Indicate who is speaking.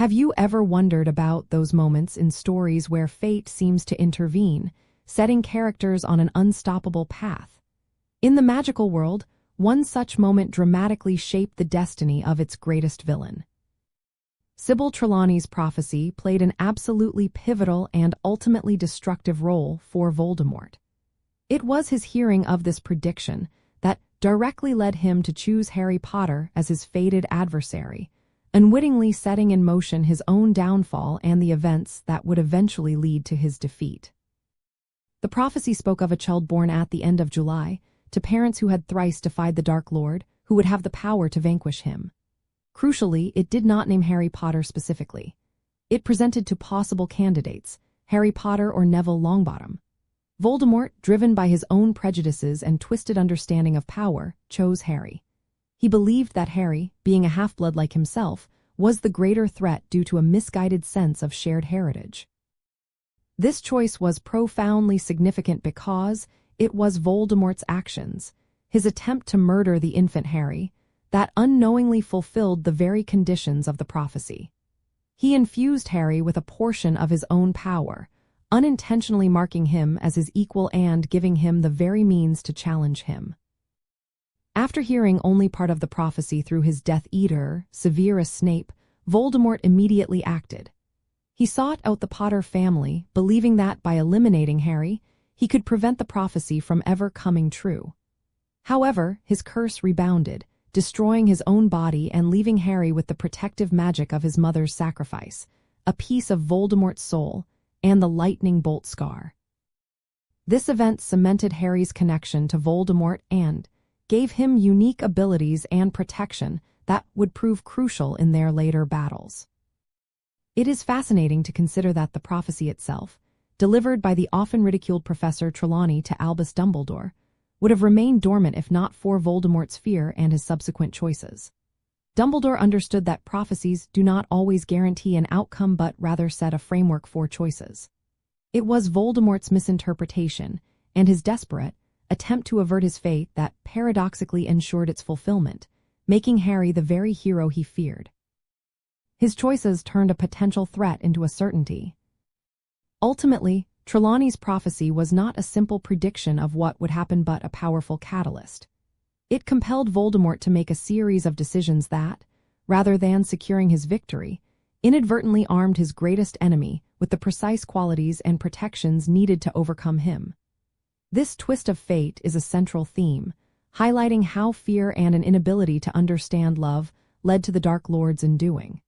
Speaker 1: Have you ever wondered about those moments in stories where fate seems to intervene, setting characters on an unstoppable path? In the magical world, one such moment dramatically shaped the destiny of its greatest villain. Sybil Trelawney's prophecy played an absolutely pivotal and ultimately destructive role for Voldemort. It was his hearing of this prediction that directly led him to choose Harry Potter as his fated adversary, unwittingly setting in motion his own downfall and the events that would eventually lead to his defeat. The prophecy spoke of a child born at the end of July, to parents who had thrice defied the Dark Lord, who would have the power to vanquish him. Crucially, it did not name Harry Potter specifically. It presented two possible candidates, Harry Potter or Neville Longbottom. Voldemort, driven by his own prejudices and twisted understanding of power, chose Harry. He believed that Harry, being a half-blood like himself, was the greater threat due to a misguided sense of shared heritage. This choice was profoundly significant because it was Voldemort's actions, his attempt to murder the infant Harry, that unknowingly fulfilled the very conditions of the prophecy. He infused Harry with a portion of his own power, unintentionally marking him as his equal and giving him the very means to challenge him. After hearing only part of the prophecy through his Death Eater, Severus Snape, Voldemort immediately acted. He sought out the Potter family, believing that by eliminating Harry, he could prevent the prophecy from ever coming true. However, his curse rebounded, destroying his own body and leaving Harry with the protective magic of his mother's sacrifice, a piece of Voldemort's soul, and the lightning bolt scar. This event cemented Harry's connection to Voldemort and gave him unique abilities and protection that would prove crucial in their later battles. It is fascinating to consider that the prophecy itself, delivered by the often ridiculed Professor Trelawney to Albus Dumbledore, would have remained dormant if not for Voldemort's fear and his subsequent choices. Dumbledore understood that prophecies do not always guarantee an outcome but rather set a framework for choices. It was Voldemort's misinterpretation and his desperate attempt to avert his fate that paradoxically ensured its fulfillment, making Harry the very hero he feared. His choices turned a potential threat into a certainty. Ultimately, Trelawney's prophecy was not a simple prediction of what would happen but a powerful catalyst. It compelled Voldemort to make a series of decisions that, rather than securing his victory, inadvertently armed his greatest enemy with the precise qualities and protections needed to overcome him. This twist of fate is a central theme, highlighting how fear and an inability to understand love led to the Dark Lord's undoing.